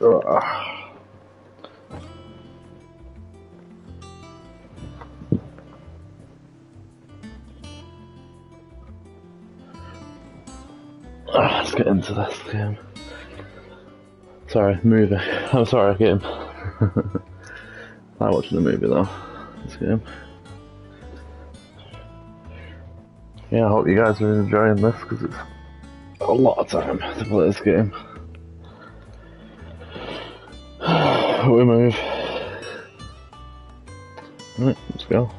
Ugh. Let's get into this game. Sorry, movie. I'm sorry, game. I'm watching a movie though. This game. Yeah, I hope you guys are enjoying this because it's a lot of time to play this game. We move. Right, let's go.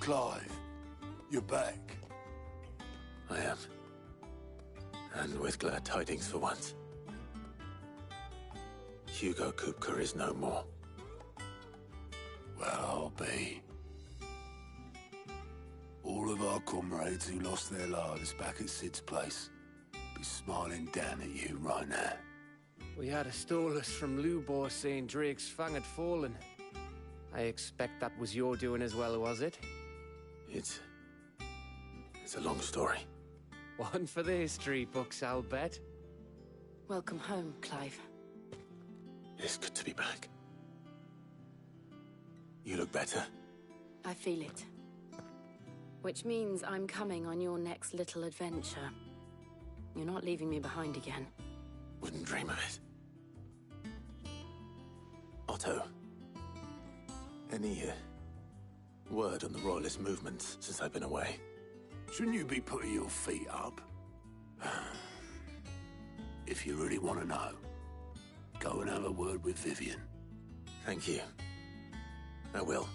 Clive, you're back. I am. And with glad tidings for once. Hugo Kupka is no more. Well, I'll be. All of our comrades who lost their lives back at Sid's place be smiling down at you right now. We had a stolus from Lubor saying Drake's fang had fallen. I expect that was your doing as well, was it? It's a long story. One for the history books, I'll bet. Welcome home, Clive. It's good to be back. You look better. I feel it. Which means I'm coming on your next little adventure. You're not leaving me behind again. Wouldn't dream of it. Otto. Any word on the Royalist movements since I've been away? Shouldn't you be putting your feet up? If you really want to know, go and have a word with Vivian. Thank you. I will.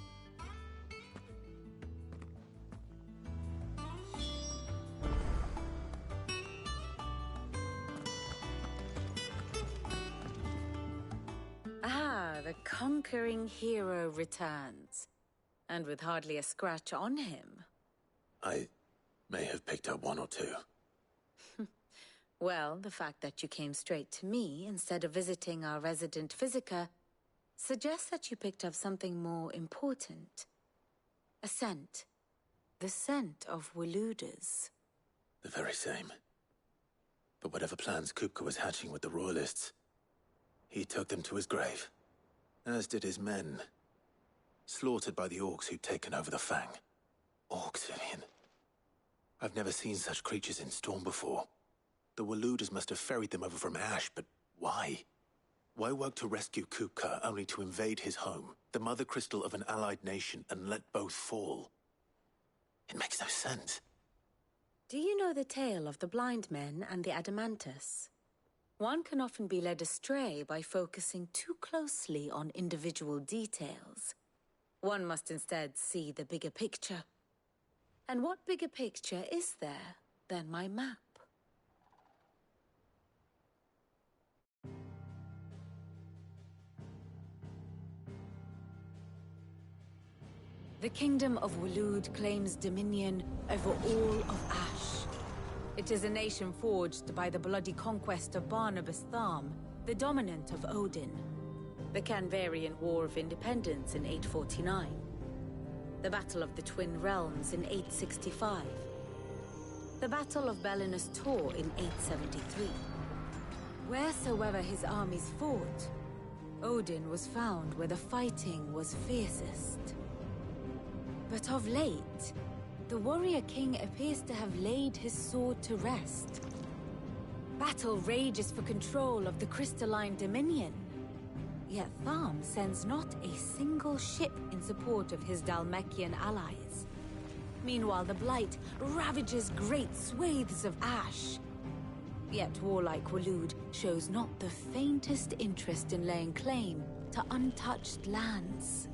Ah, the conquering hero returns. And with hardly a scratch on him. I may have picked up one or two. Well, the fact that you came straight to me instead of visiting our resident physiker suggests that you picked up something more important. A scent. The scent of Willibits. The very same. But whatever plans Kupka was hatching with the Royalists, he took them to his grave. As did his men. Slaughtered by the orcs who'd taken over the Fang. Orcs, Vivian. I've never seen such creatures in Storm before. The Willibits must have ferried them over from Ash, but why? Why work to rescue Kupka only to invade his home, the mother crystal of an allied nation, and let both fall? It makes no sense. Do you know the tale of the blind men and the Adamantus? One can often be led astray by focusing too closely on individual details. One must instead see the bigger picture. And what bigger picture is there than my map? The Kingdom of Waloed claims dominion over all of Ash. It is a nation forged by the bloody conquest of Barnabas Tharm, the dominant of Odin. the Canvarian War of Independence in 849, the Battle of the Twin Realms in 865, the Battle of Belinus Tor in 873. Wheresoever his armies fought, Odin was found where the fighting was fiercest. But of late, the warrior king appears to have laid his sword to rest. Battle rages for control of the crystalline dominion. Yet Tharm sends not a single ship in support of his Dhalmekian allies. Meanwhile, the Blight ravages great swathes of ash. Yet warlike Waloed shows not the faintest interest in laying claim to untouched lands.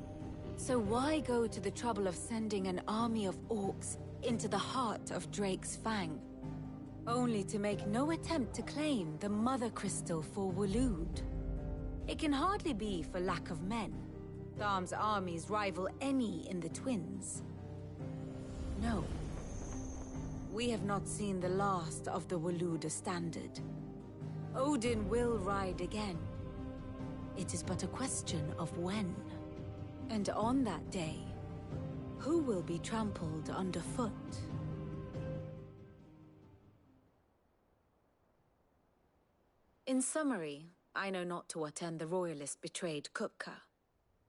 So why go to the trouble of sending an army of orcs into the heart of Drake's Fang, only to make no attempt to claim the Mother Crystal for Waloed? It can hardly be for lack of men. Tharm's armies rival any in the Twins. No. We have not seen the last of the Waloed standard. Odin will ride again. It is but a question of when. And on that day, who will be trampled underfoot? In summary, I know not to what end the Royalist betrayed Kupka.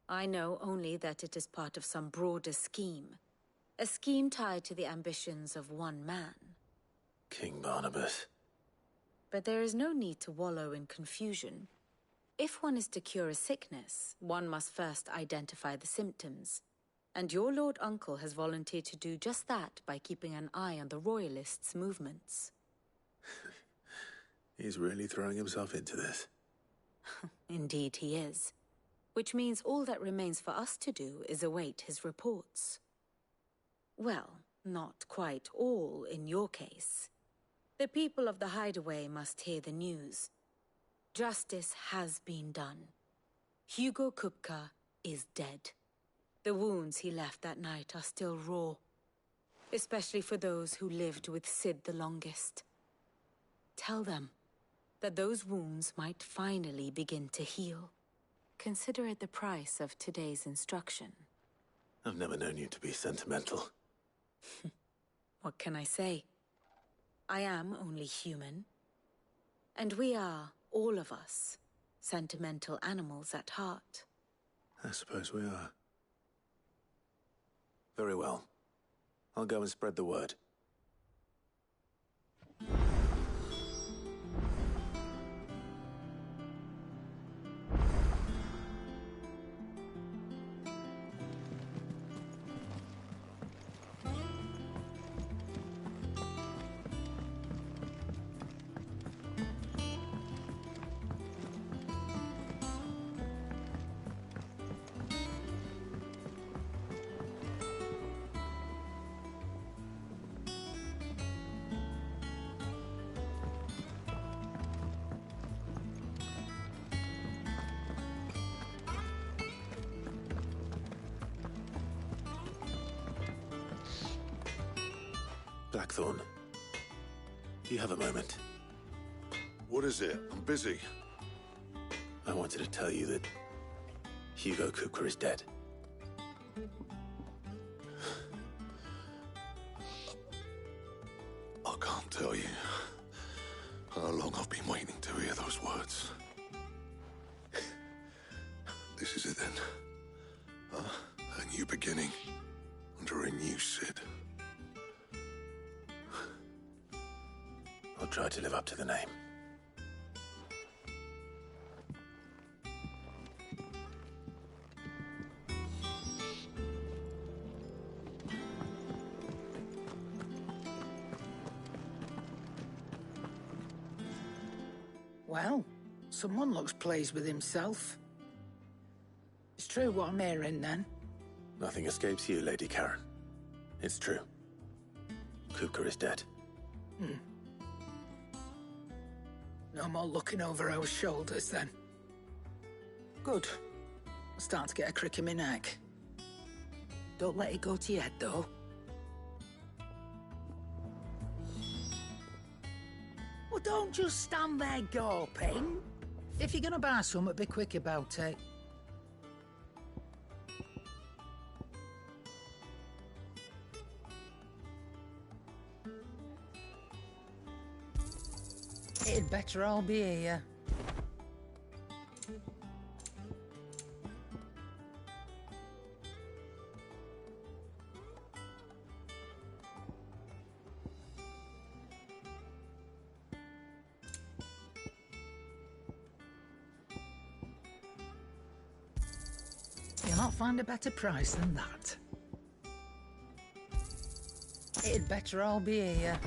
I know only that it is part of some broader scheme. A scheme tied to the ambitions of one man. King Barnabas. But there is no need to wallow in confusion. If one is to cure a sickness, one must first identify the symptoms. And your Lord Uncle has volunteered to do just that by keeping an eye on the Royalists' movements. He's really throwing himself into this. Indeed he is. Which means all that remains for us to do is await his reports. Well, not quite all in your case. The people of the Hideaway must hear the news. Justice has been done. Hugo Kupka is dead. The wounds he left that night are still raw, especially for those who lived with Sid the longest. Tell them that those wounds might finally begin to heal. Consider it the price of today's instruction. I've never known you to be sentimental. What can I say? I am only human. And we are, all of us, sentimental animals at heart. I suppose we are. Very well. I'll go and spread the word. Blackthorn, do you have a moment? What is it? I'm busy. I wanted to tell you that Hugo Kupka is dead. I can't tell you how long I've been waiting to hear those words. This is it then. A new beginning under a new Sid. I'll try to live up to the name. Well, someone looks pleased with himself. It's true what I'm hearing, then. Nothing escapes you, Lady Karen. It's true. Kupka is dead. No more looking over our shoulders, then. Good. I'm starting to get a crick in my neck. Don't let it go to your head, though. Well, don't just stand there gawping. If you're gonna buy something, be quick about it. It'd better all be here. You'll not find a better price than that. It'd better all be here.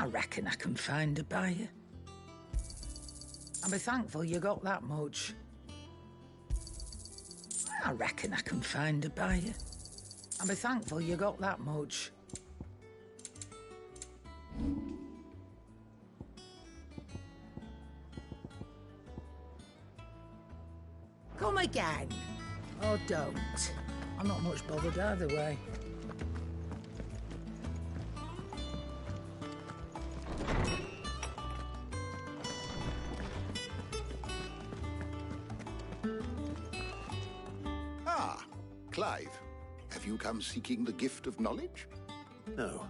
I reckon I can find a buyer. I'll be thankful you got that much. I reckon I can find a buyer. I'll be thankful you got that much. Come again. Or don't. I'm not much bothered either way. Ah, Clive. Have you come seeking the gift of knowledge? No.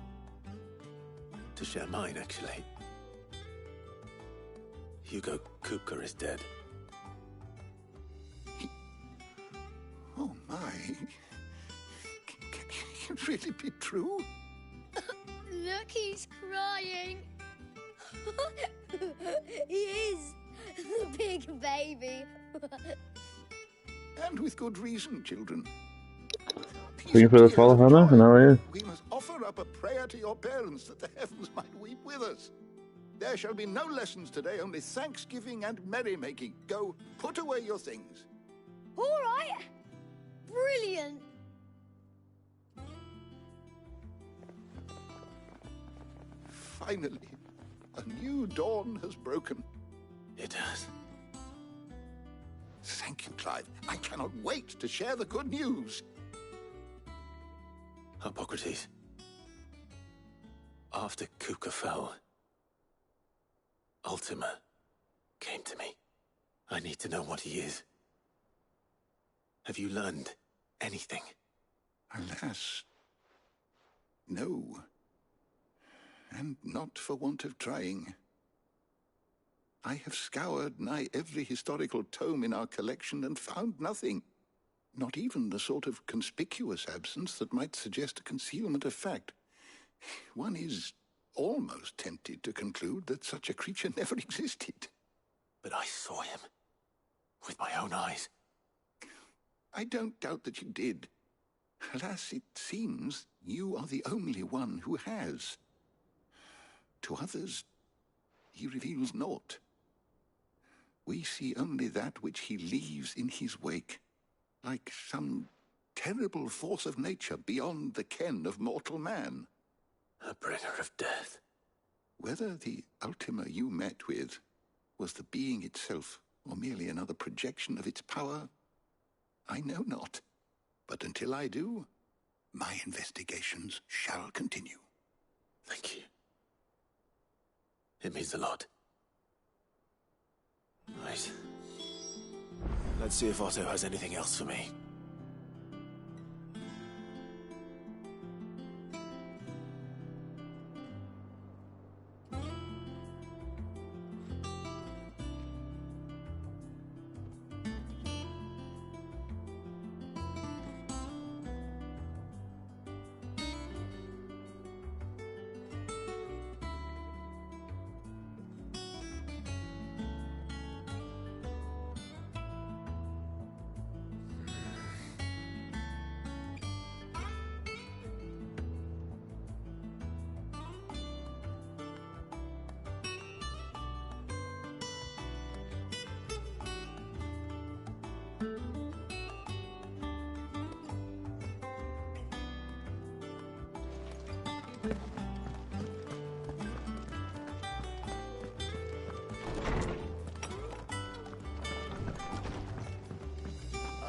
To share mine, actually. Hugo Kupka is dead. Oh, my. Can it really be true? Look, he's crying. He is. The big baby. And with good reason, children. Thank you for the follow, Hannah, and how are you? We must offer up a prayer to your parents that the heavens might weep with us. There shall be no lessons today, only thanksgiving and merrymaking. Go, put away your things. All right. Brilliant. Finally, a new dawn has broken. It has. Thank you, Clive. I cannot wait to share the good news. Hippocrates. After Kupka fell, Ultima came to me. I need to know what he is. Have you learned anything? Alas, no. And not for want of trying. I have scoured nigh every historical tome in our collection and found nothing. Not even the sort of conspicuous absence that might suggest a concealment of fact. One is almost tempted to conclude that such a creature never existed. But I saw him. With my own eyes. I don't doubt that you did. Alas, it seems you are the only one who has. To others, he reveals naught. We see only that which he leaves in his wake, like some terrible force of nature beyond the ken of mortal man. A bringer of death. Whether the Ultima you met with was the being itself, or merely another projection of its power, I know not. But until I do, my investigations shall continue. Thank you. It means a lot. Right. Let's see if Otto has anything else for me.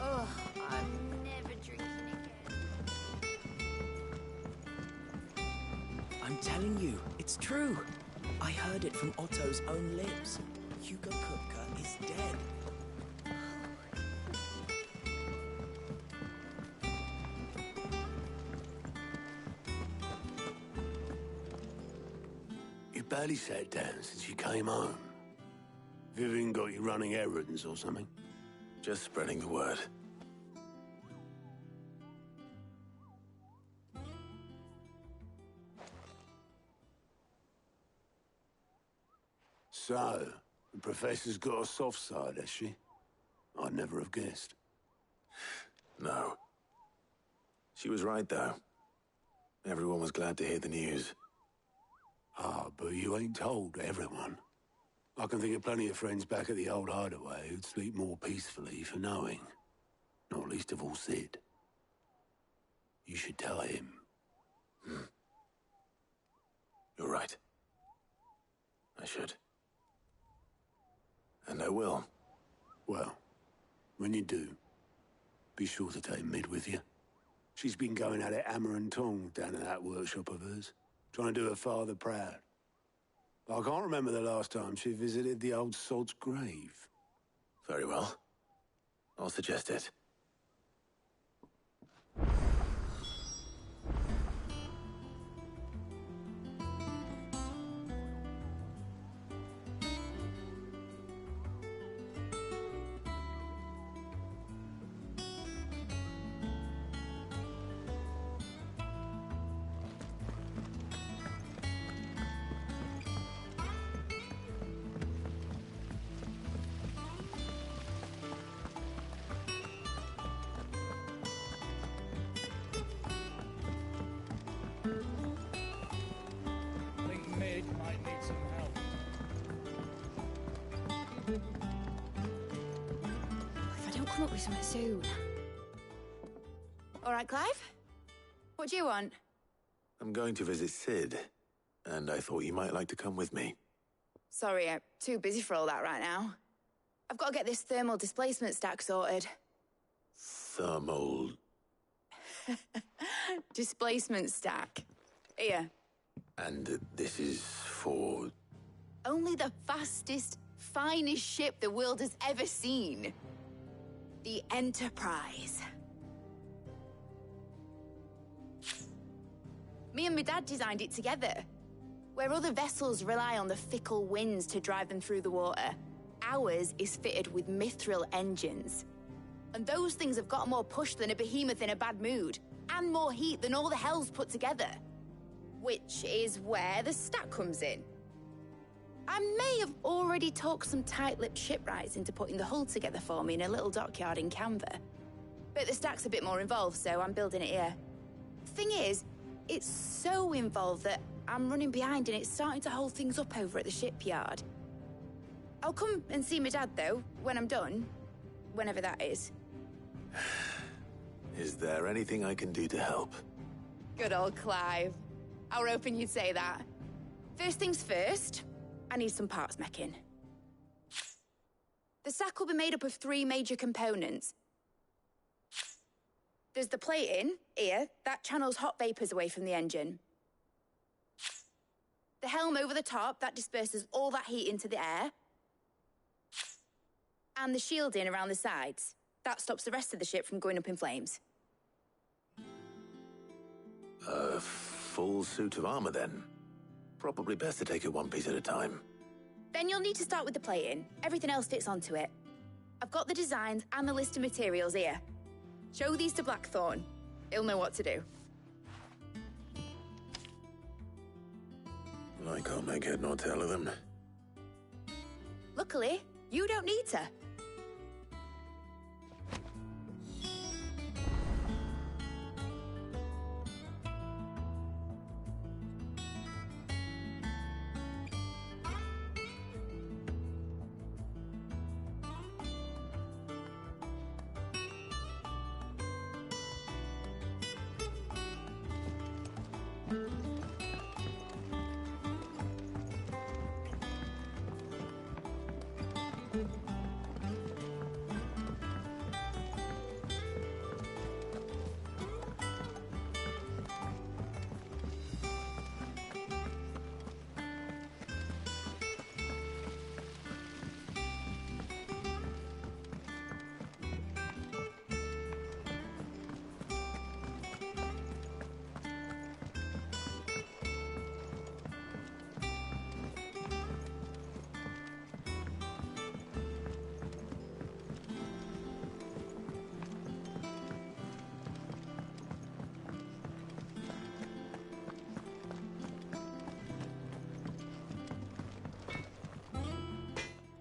Ugh, I'm never drinking again. I'm telling you, it's true. I heard it from Otto's own lips. Hugo Kupka is dead. You barely sat down since you came home. Vivian got you running errands or something? Just spreading the word. So, the Professor's got a soft side, has she? I'd never have guessed. No. She was right, though. Everyone was glad to hear the news. Ah, but you ain't told everyone. I can think of plenty of friends back at the old hideaway who'd sleep more peacefully for knowing. Not least of all Sid. You should tell him. You're right. I should. And I will. Well, when you do, be sure to take Mid with you. She's been going at it hammer and tong down in that workshop of hers, trying to do her father proud. I can't remember the last time she visited the old sod's grave. Very well. I'll suggest it. Might need some help. If I don't come up with something soon. All right, Clive? What do you want? I'm going to visit Sid, and I thought you might like to come with me. Sorry, I'm too busy for all that right now. I've got to get this thermal displacement stack sorted. Thermal... Displacement stack. Here. And this is for... Only the fastest, finest ship the world has ever seen. The Enterprise. Me and my dad designed it together. Where other vessels rely on the fickle winds to drive them through the water, ours is fitted with mithril engines. And those things have got more push than a behemoth in a bad mood, and more heat than all the hells put together. Which is where the stack comes in. I may have already talked some tight-lipped shipwrights into putting the hull together for me in a little dockyard in Canva. But the stack's a bit more involved, so I'm building it here. Thing is, it's so involved that I'm running behind and it's starting to hold things up over at the shipyard. I'll come and see my dad, though, when I'm done. Whenever that is. Is there anything I can do to help? Good old Clive. I was hoping you'd say that. First things first, I need some parts meching. The stack will be made up of 3 major components. There's the plating, here, that channels hot vapors away from the engine. The helm over the top, that disperses all that heat into the air. And the shielding around the sides. That stops the rest of the ship from going up in flames. A full suit of armor, then. Probably best to take it one piece at a time. Then you'll need to start with the plating. Everything else fits onto it. I've got the designs and the list of materials here. Show these to Blackthorn. He'll know what to do. I can't make head nor tail of them. Luckily, you don't need to.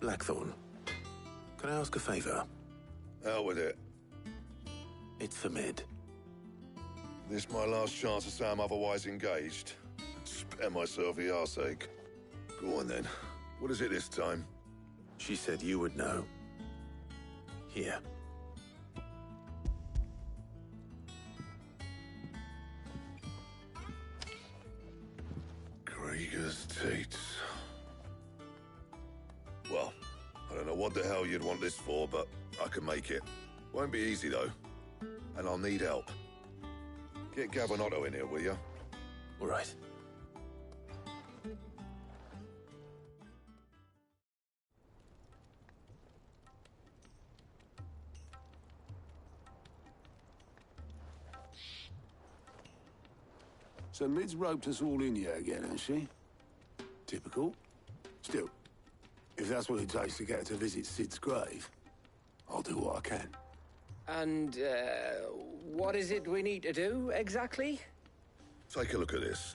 Blackthorn, can I ask a favor? Out with it. It's for Mid. This my last chance to say I'm otherwise engaged. Spare myself the arseache. Go on then. What is it this time? She said you would know. Here. Krieger's Tates. Well, I don't know what the hell you'd want this for, but I can make it. Won't be easy, though. And I'll need help. Get Gav and Otto in here, will you? All right. So Mid's roped us all in here again, has she? Typical. Still, if that's what it takes to get her to visit Sid's grave, I'll do what I can. And, what is it we need to do, exactly? Take a look at this.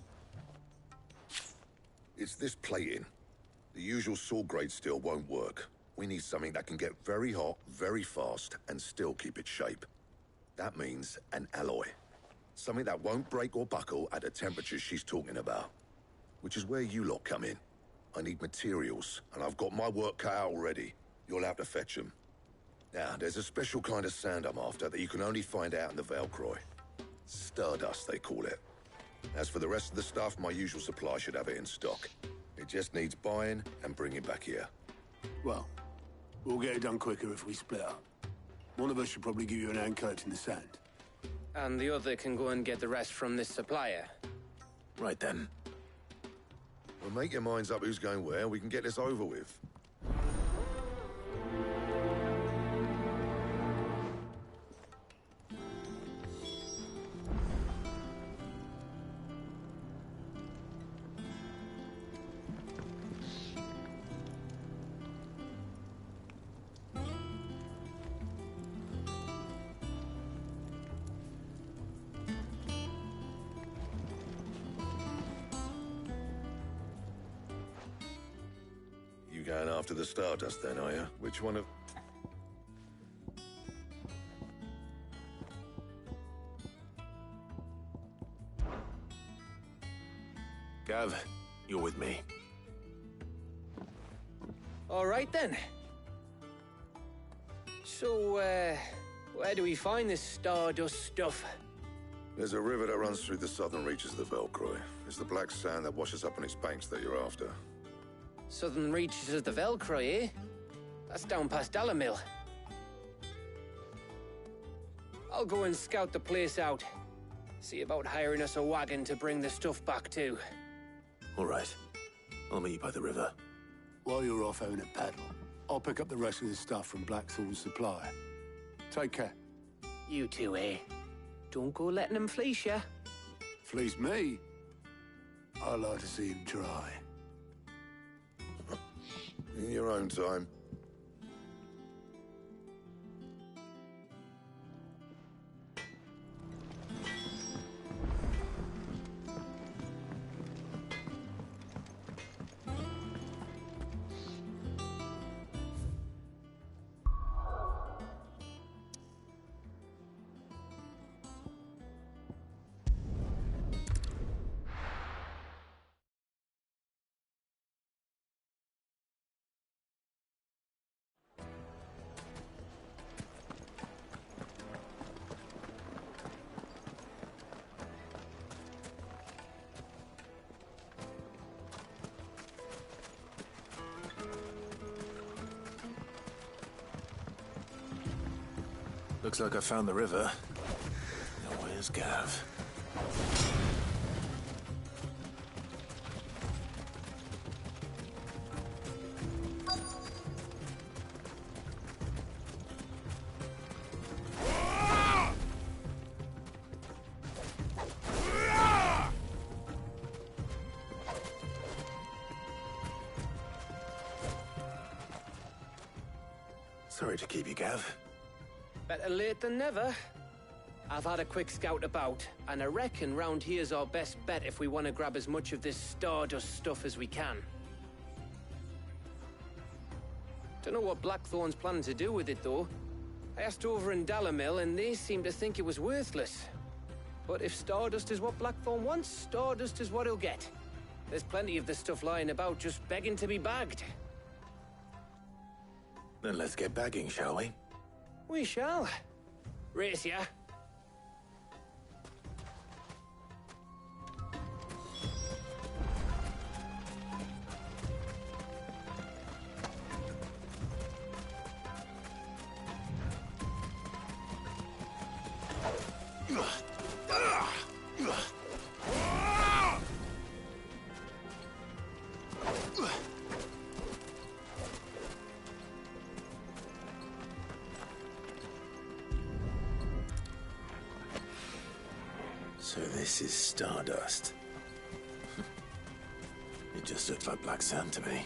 It's this plating. The usual saw grade steel won't work. We need something that can get very hot, very fast, and still keep its shape. That means an alloy. Something that won't break or buckle at the temperatures she's talking about. Which is where you lot come in. I need materials, and I've got my work cut out already. You'll have to fetch them. Now, there's a special kind of sand I'm after that you can only find out in the Velcroy. Stardust, they call it. As for the rest of the stuff, my usual supply should have it in stock. It just needs buying and bringing back here. Well, we'll get it done quicker if we split up. One of us should probably give you an hand coat in the sand. And the other can go and get the rest from this supplier. Right then. Well, make your minds up who's going where, and we can get this over with. You going after the Stardust then, are you? Which one of... Gav, you're with me. All right, then. So, where do we find this Stardust stuff? There's a river that runs through the southern reaches of the Velcroy. It's the black sand that washes up on its banks that you're after. Southern reaches of the Velcroy, eh? That's down past Dalamil. I'll go and scout the place out. See about hiring us a wagon to bring the stuff back to. All right. I'll meet you by the river. While you're off having a paddle, I'll pick up the rest of the stuff from Blackthorn's supplier. Take care. You two, eh? Don't go letting him fleece ya. Fleece me? I like to see him try. In your own time. Looks like I found the river. Now where's Gav? Sorry to keep you, Gav. Better late than never. I've had a quick scout about, and I reckon round here's our best bet if we want to grab as much of this Stardust stuff as we can. Don't know what Blackthorn's planning to do with it, though. I asked over in Dalamil, and they seem to think it was worthless. But if Stardust is what Blackthorn wants, Stardust is what he'll get. There's plenty of this stuff lying about, just begging to be bagged. Then let's get bagging, shall we? We shall. Race ya. So this is Stardust. It just looks like black sand to me.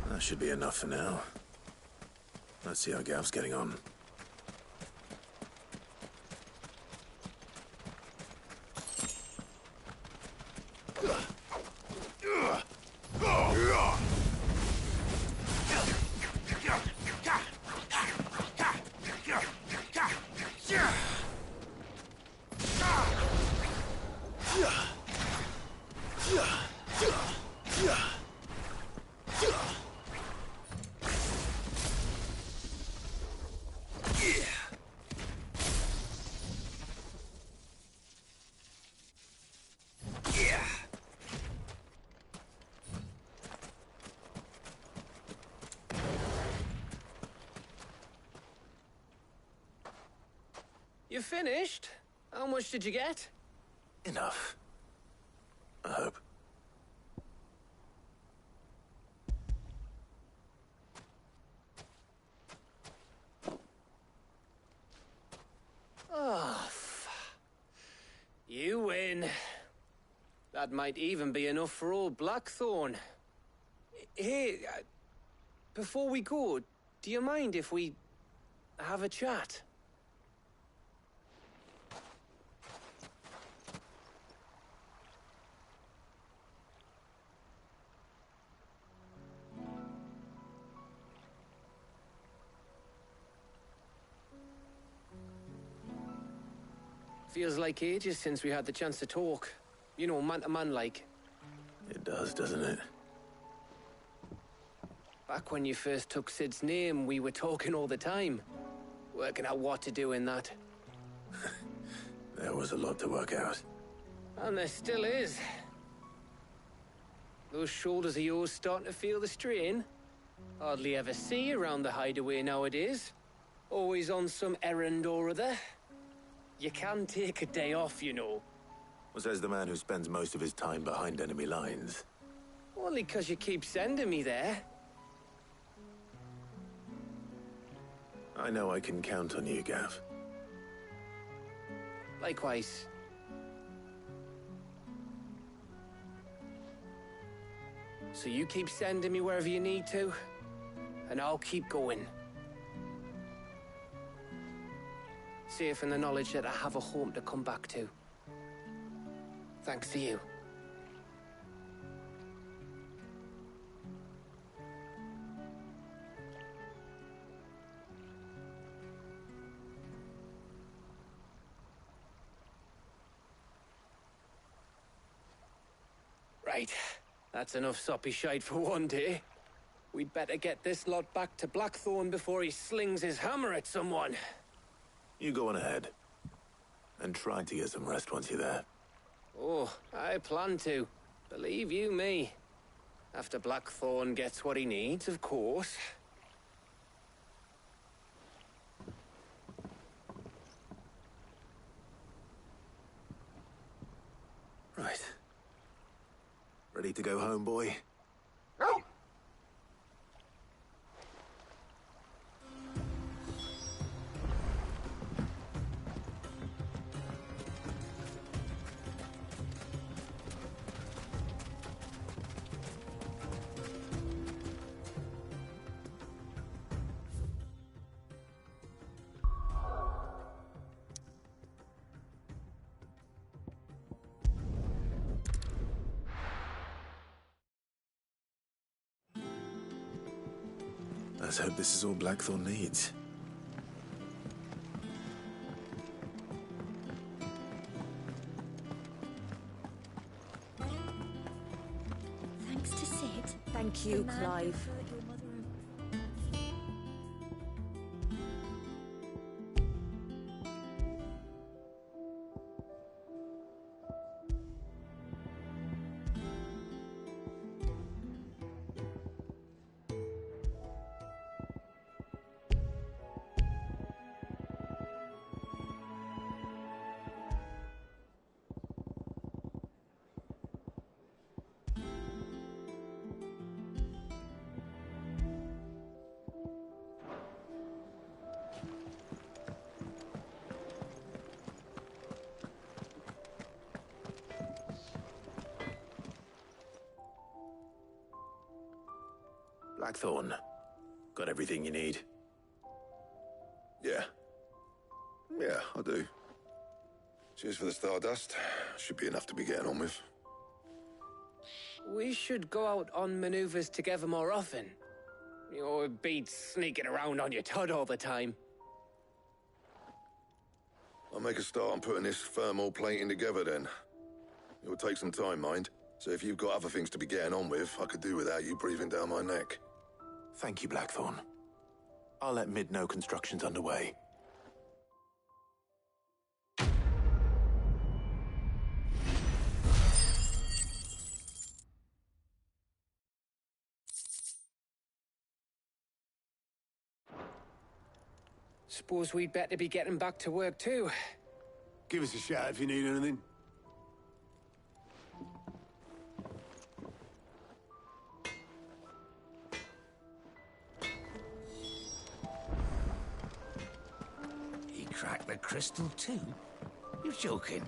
That should be enough for now. Let's see how Gav's getting on. You finished? How much did you get? Enough. I hope. Oh, you win. That might even be enough for old Blackthorn. Hey, before we go, do you mind if we have a chat? Feels like ages since we had the chance to talk. You know, man to man like. It does, doesn't it? Back when you first took Sid's name, we were talking all the time. Working out what to do in that. There was a lot to work out. And there still is. Those shoulders of yours starting to feel the strain. Hardly ever see you around the hideaway nowadays. Always on some errand or other. You can take a day off, you know. Well, says the man who spends most of his time behind enemy lines. Only 'cause you keep sending me there. I know I can count on you, Gav. Likewise. So you keep sending me wherever you need to, and I'll keep going. Safe in the knowledge that I have a home to come back to. Thanks to you. Right. That's enough soppy shite for one day. We'd better get this lot back to Blackthorn before he slings his hammer at someone. You go on ahead. And try to get some rest once you're there. Oh, I plan to. Believe you me. After Blackthorn gets what he needs, of course. Right. Ready to go home, boy? Let's hope this is all Blackthorn needs. Thanks to Sid. Thank you, the man who Clive. hurt your mother and- Blackthorn. Got everything you need? Yeah. Yeah, I do. Cheers for the Stardust. Should be enough to be getting on with. We should go out on maneuvers together more often. You know, it beats sneaking around on your Todd all the time. I'll make a start on putting this thermal plating together then. It will take some time, mind. So if you've got other things to be getting on with, I could do without you breathing down my neck. Thank you, Blackthorn. I'll let Mid know construction's underway. Suppose we'd better be getting back to work too. Give us a shout if you need anything. He cracked the crystal too? You're joking.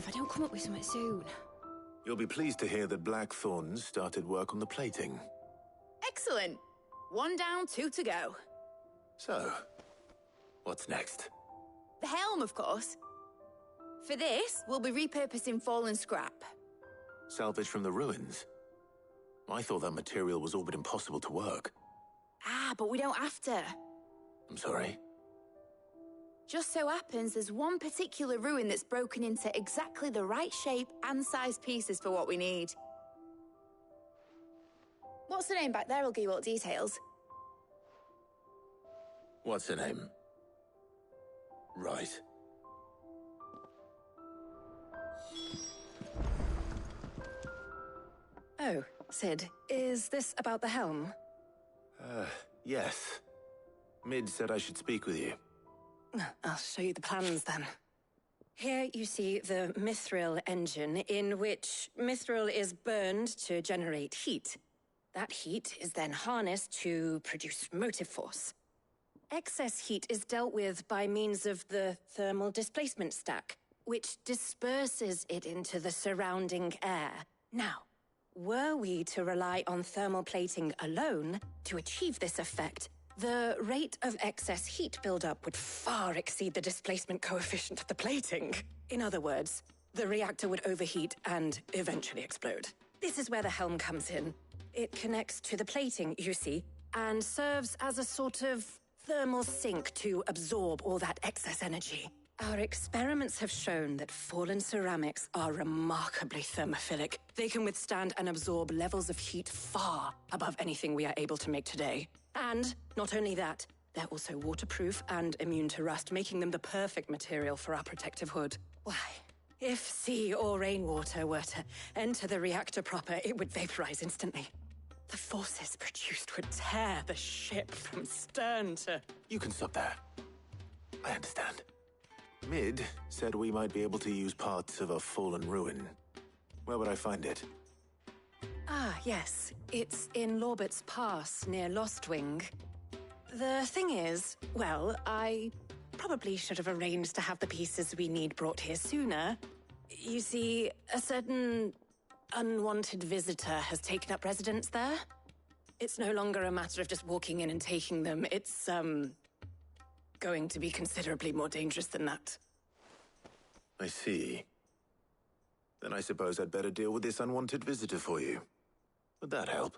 if I don't come up with something soon. You'll be pleased to hear that Blackthorn's started work on the plating. Excellent. 1 down, 2 to go. So, what's next? The helm, of course. For this, we'll be repurposing fallen scrap. Salvage from the ruins? I thought that material was all but impossible to work. Ah, but we don't have to. I'm sorry? Just so happens there's one particular ruin that's broken into exactly the right shape and size pieces for what we need. What's the name back there? I'll give you all the details. What's her name? Right. Oh, Sid, is this about the helm? Yes. Mid said I should speak with you. I'll show you the plans then. Here you see the mithril engine, in which mithril is burned to generate heat. That heat is then harnessed to produce motive force. Excess heat is dealt with by means of the thermal displacement stack, which disperses it into the surrounding air. Now, were we to rely on thermal plating alone to achieve this effect, the rate of excess heat buildup would far exceed the displacement coefficient of the plating. In other words, the reactor would overheat and eventually explode. This is where the helm comes in. It connects to the plating, you see, and serves as a sort of thermal sink to absorb all that excess energy. Our experiments have shown that fallen ceramics are remarkably thermophilic. They can withstand and absorb levels of heat far above anything we are able to make today. And not only that, they're also waterproof and immune to rust, making them the perfect material for our protective hood. Why, if sea or rainwater were to enter the reactor proper, it would vaporize instantly. The forces produced would tear the ship from stern to... You can stop there. I understand. Mid said we might be able to use parts of a fallen ruin. Where would I find it? Ah, yes. It's in Willibits Pass, near Lostwing. The thing is, well, I probably should have arranged to have the pieces we need brought here sooner. You see, a certain unwanted visitor has taken up residence there. It's no longer a matter of just walking in and taking them. It's, going to be considerably more dangerous than that. I see. Then I suppose I'd better deal with this unwanted visitor for you. Would that help?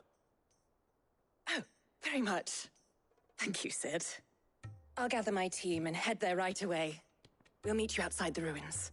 Oh, very much. Thank you, Sid. I'll gather my team and head there right away. We'll meet you outside the ruins.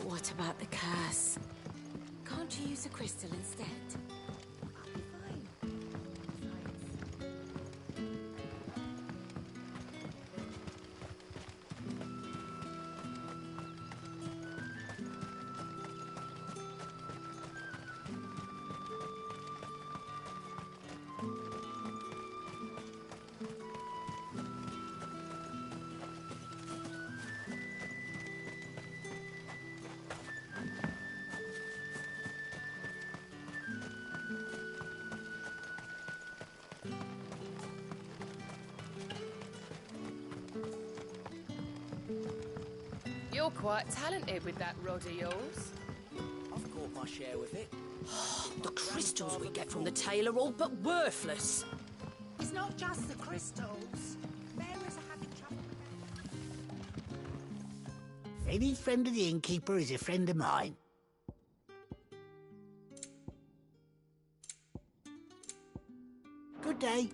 What about the curse? Can't you use a crystal instead? I'll be fine. You're quite talented with that rod of yours. I've caught my share with it. The crystals we get from the tail are all but worthless. It's not just the crystals. Bearers are having trouble. Any friend of the innkeeper is a friend of mine. Good day.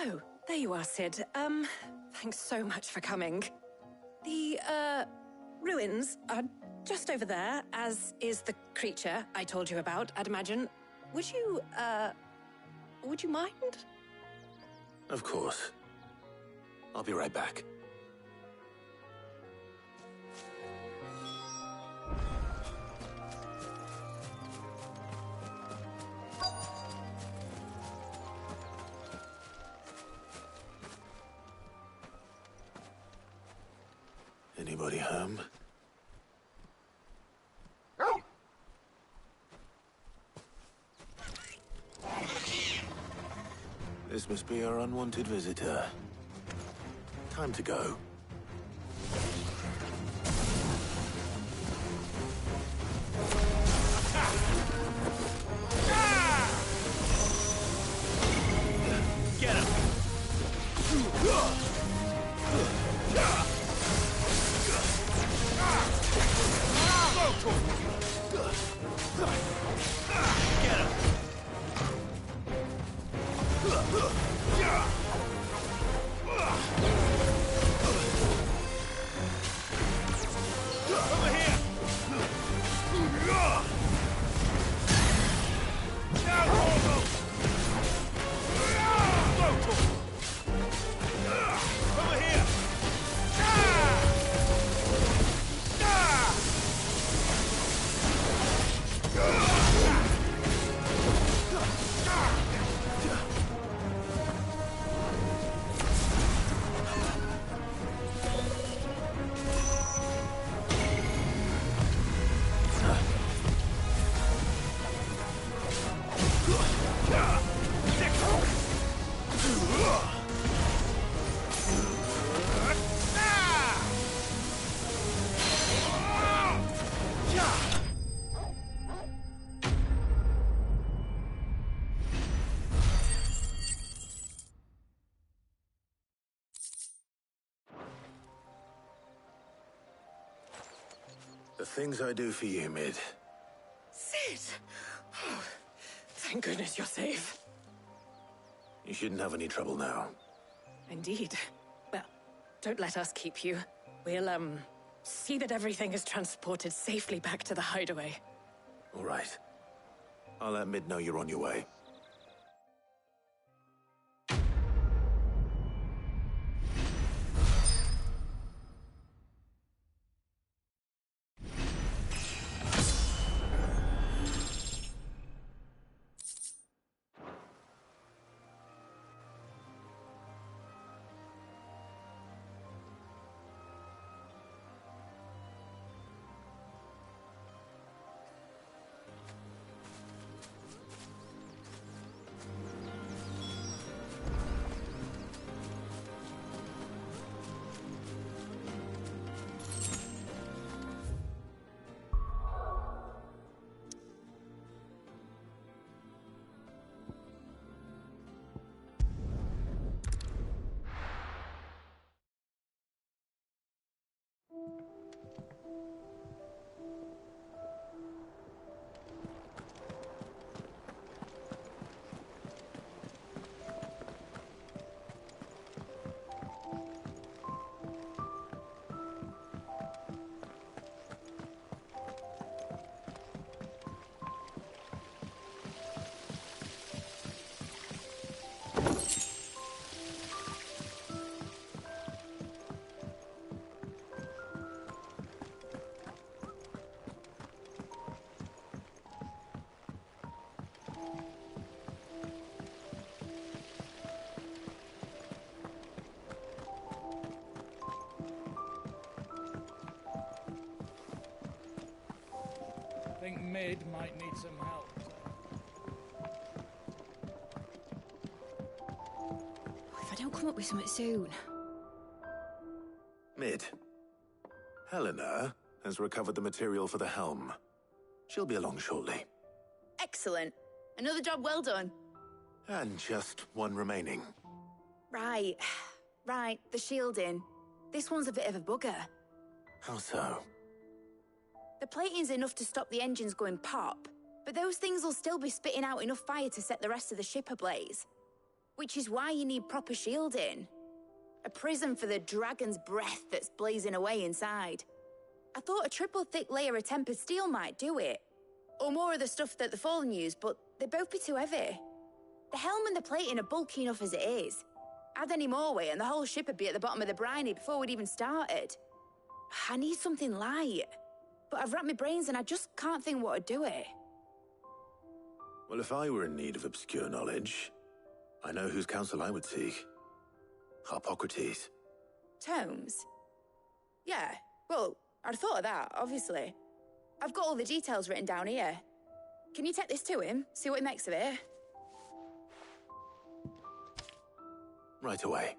Oh, there you are, Sid. Thanks so much for coming. The, ruins are just over there, as is the creature I told you about, I'd imagine. Would you mind? Of course. I'll be right back. Anybody home? This must be our unwanted visitor. Time to go. Get him! Get him! Over here! Now, The things I do for you, Mid. Sid! Oh, thank goodness you're safe. You shouldn't have any trouble now. Indeed. Well, don't let us keep you. We'll, see that everything is transported safely back to the hideaway. All right. I'll let Mid know you're on your way. I think Mid might need some help. If I don't come up with something soon. Mid. Helena has recovered the material for the helm. She'll be along shortly. Excellent. Another job well done. And just one remaining. Right. Right, the shielding. This one's a bit of a bugger. How so? The plating's enough to stop the engines going pop, but those things will still be spitting out enough fire to set the rest of the ship ablaze. Which is why you need proper shielding. A prison for the dragon's breath that's blazing away inside. I thought a triple thick layer of tempered steel might do it. Or more of the stuff that the Fallen use, but they'd both be too heavy. The helm and the plating are bulky enough as it is. Add any more weight and the whole ship would be at the bottom of the briny before we'd even started. I need something light. But I've racked my brains and I just can't think what would do it. Well, if I were in need of obscure knowledge, I know whose counsel I would seek. Harpocrates. Tomes? Yeah, well, I'd thought of that, obviously. I've got all the details written down here. Can you take this to him, see what he makes of it? Right away.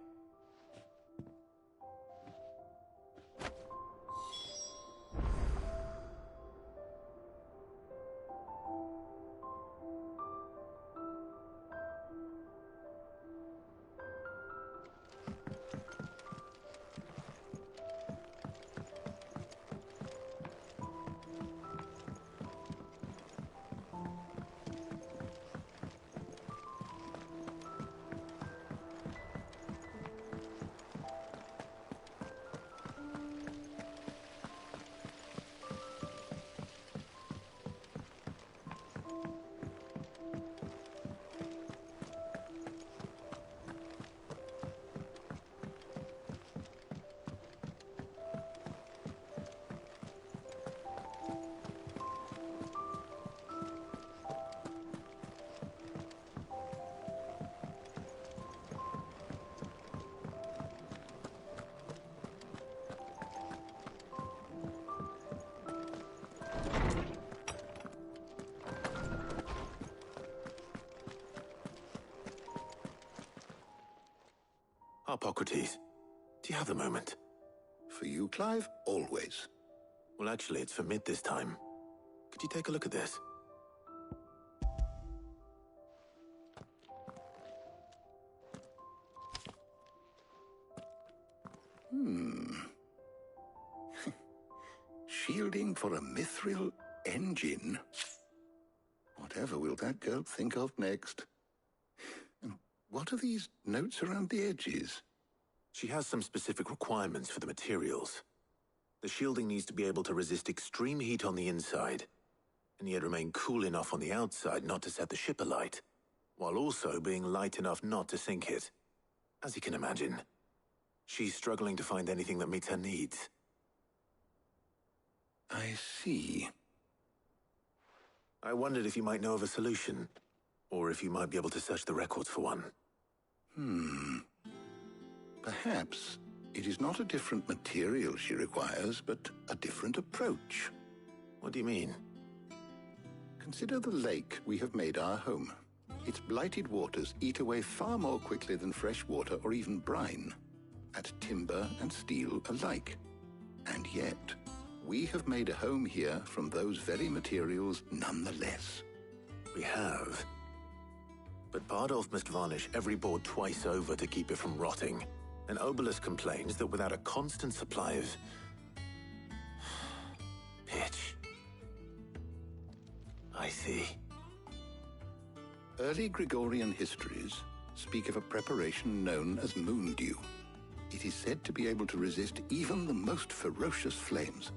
Harpocrates, do you have a moment? For you, Clive? Always. Well, actually, it's for Mid this time. Could you take a look at this? Shielding for a mithril engine? Whatever will that girl think of next? And what are these notes around the edges? She has some specific requirements for the materials. The shielding needs to be able to resist extreme heat on the inside, and yet remain cool enough on the outside not to set the ship alight, while also being light enough not to sink it. As you can imagine, she's struggling to find anything that meets her needs. I see. I wondered if you might know of a solution, or if you might be able to search the records for one. Perhaps it is not a different material she requires, but a different approach. What do you mean? Consider the lake we have made our home. Its blighted waters eat away far more quickly than fresh water or even brine, at timber and steel alike. And yet, we have made a home here from those very materials nonetheless. We have. But Bardolph must varnish every board twice over to keep it from rotting. And Obelisk complains that without a constant supply of pitch. I see. Early Gregorian histories speak of a preparation known as moondew. It is said to be able to resist even the most ferocious flames.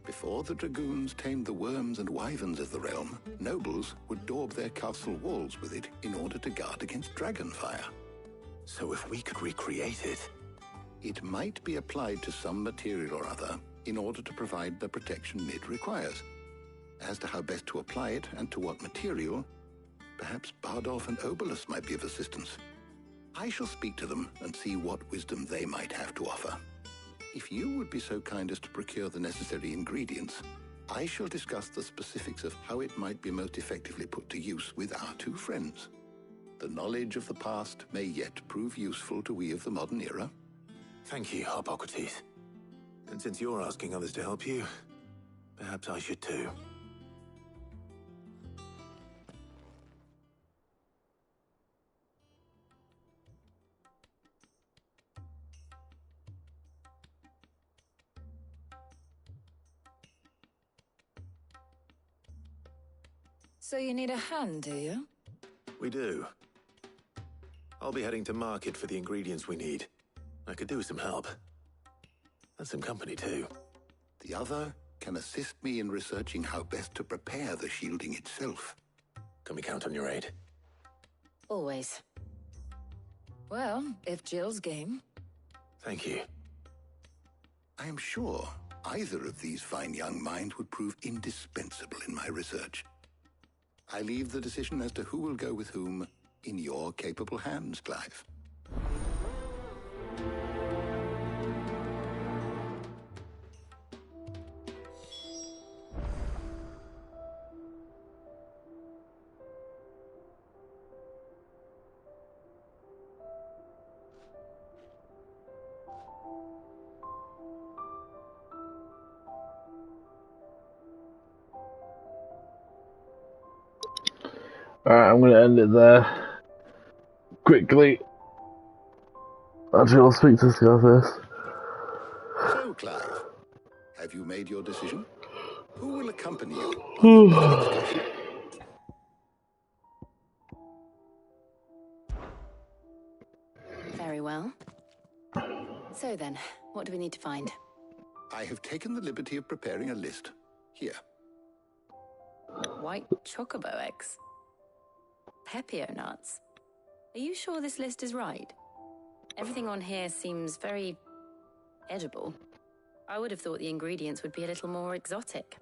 Before the dragoons tamed the worms and wyverns of the realm, nobles would daub their castle walls with it in order to guard against dragonfire. So if we could recreate it... It might be applied to some material or other in order to provide the protection it requires. As to how best to apply it and to what material, perhaps Bardolph and Obelisk might be of assistance. I shall speak to them and see what wisdom they might have to offer. If you would be so kind as to procure the necessary ingredients, I shall discuss the specifics of how it might be most effectively put to use with our two friends. The knowledge of the past may yet prove useful to we of the modern era. Thank you, Hippocrates. And since you're asking others to help you, perhaps I should too. So you need a hand, do you? We do. I'll be heading to market for the ingredients we need. I could do with some help. And some company, too. The other can assist me in researching how best to prepare the shielding itself. Can we count on your aid? Always. Well, if Jill's game. Thank you. I am sure either of these fine young minds would prove indispensable in my research. I leave the decision as to who will go with whom in your capable hands, Clive. Alright, I'm going to end it there. Quickly. Actually, I'll speak to this guy first. So, Clive, have you made your decision? Who will accompany you on your excursion? Very well. So then, what do we need to find? I have taken the liberty of preparing a list. Here. White chocobo eggs. Pepio nuts. Are you sure this list is right? Everything on here seems very edible. I would have thought the ingredients would be a little more exotic.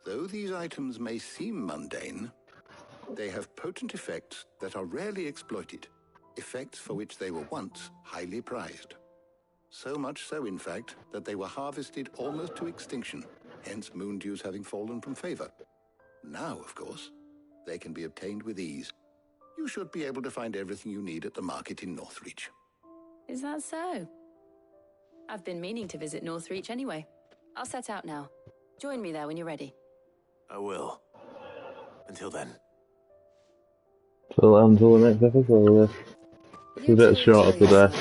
Though these items may seem mundane, they have potent effects that are rarely exploited, effects for which they were once highly prized. So much so, in fact, that they were harvested almost to extinction, hence moondews having fallen from favor. Now, of course, they can be obtained with ease. You should be able to find everything you need at the market in Northreach. Is that so? I've been meaning to visit Northreach anyway. I'll set out now. Join me there when you're ready. I will. Until then. So until the next episode. It's a bit shorter today.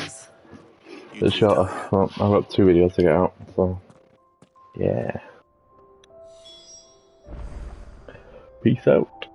It's shorter. Well, I've got 2 videos to get out, so yeah. Peace out.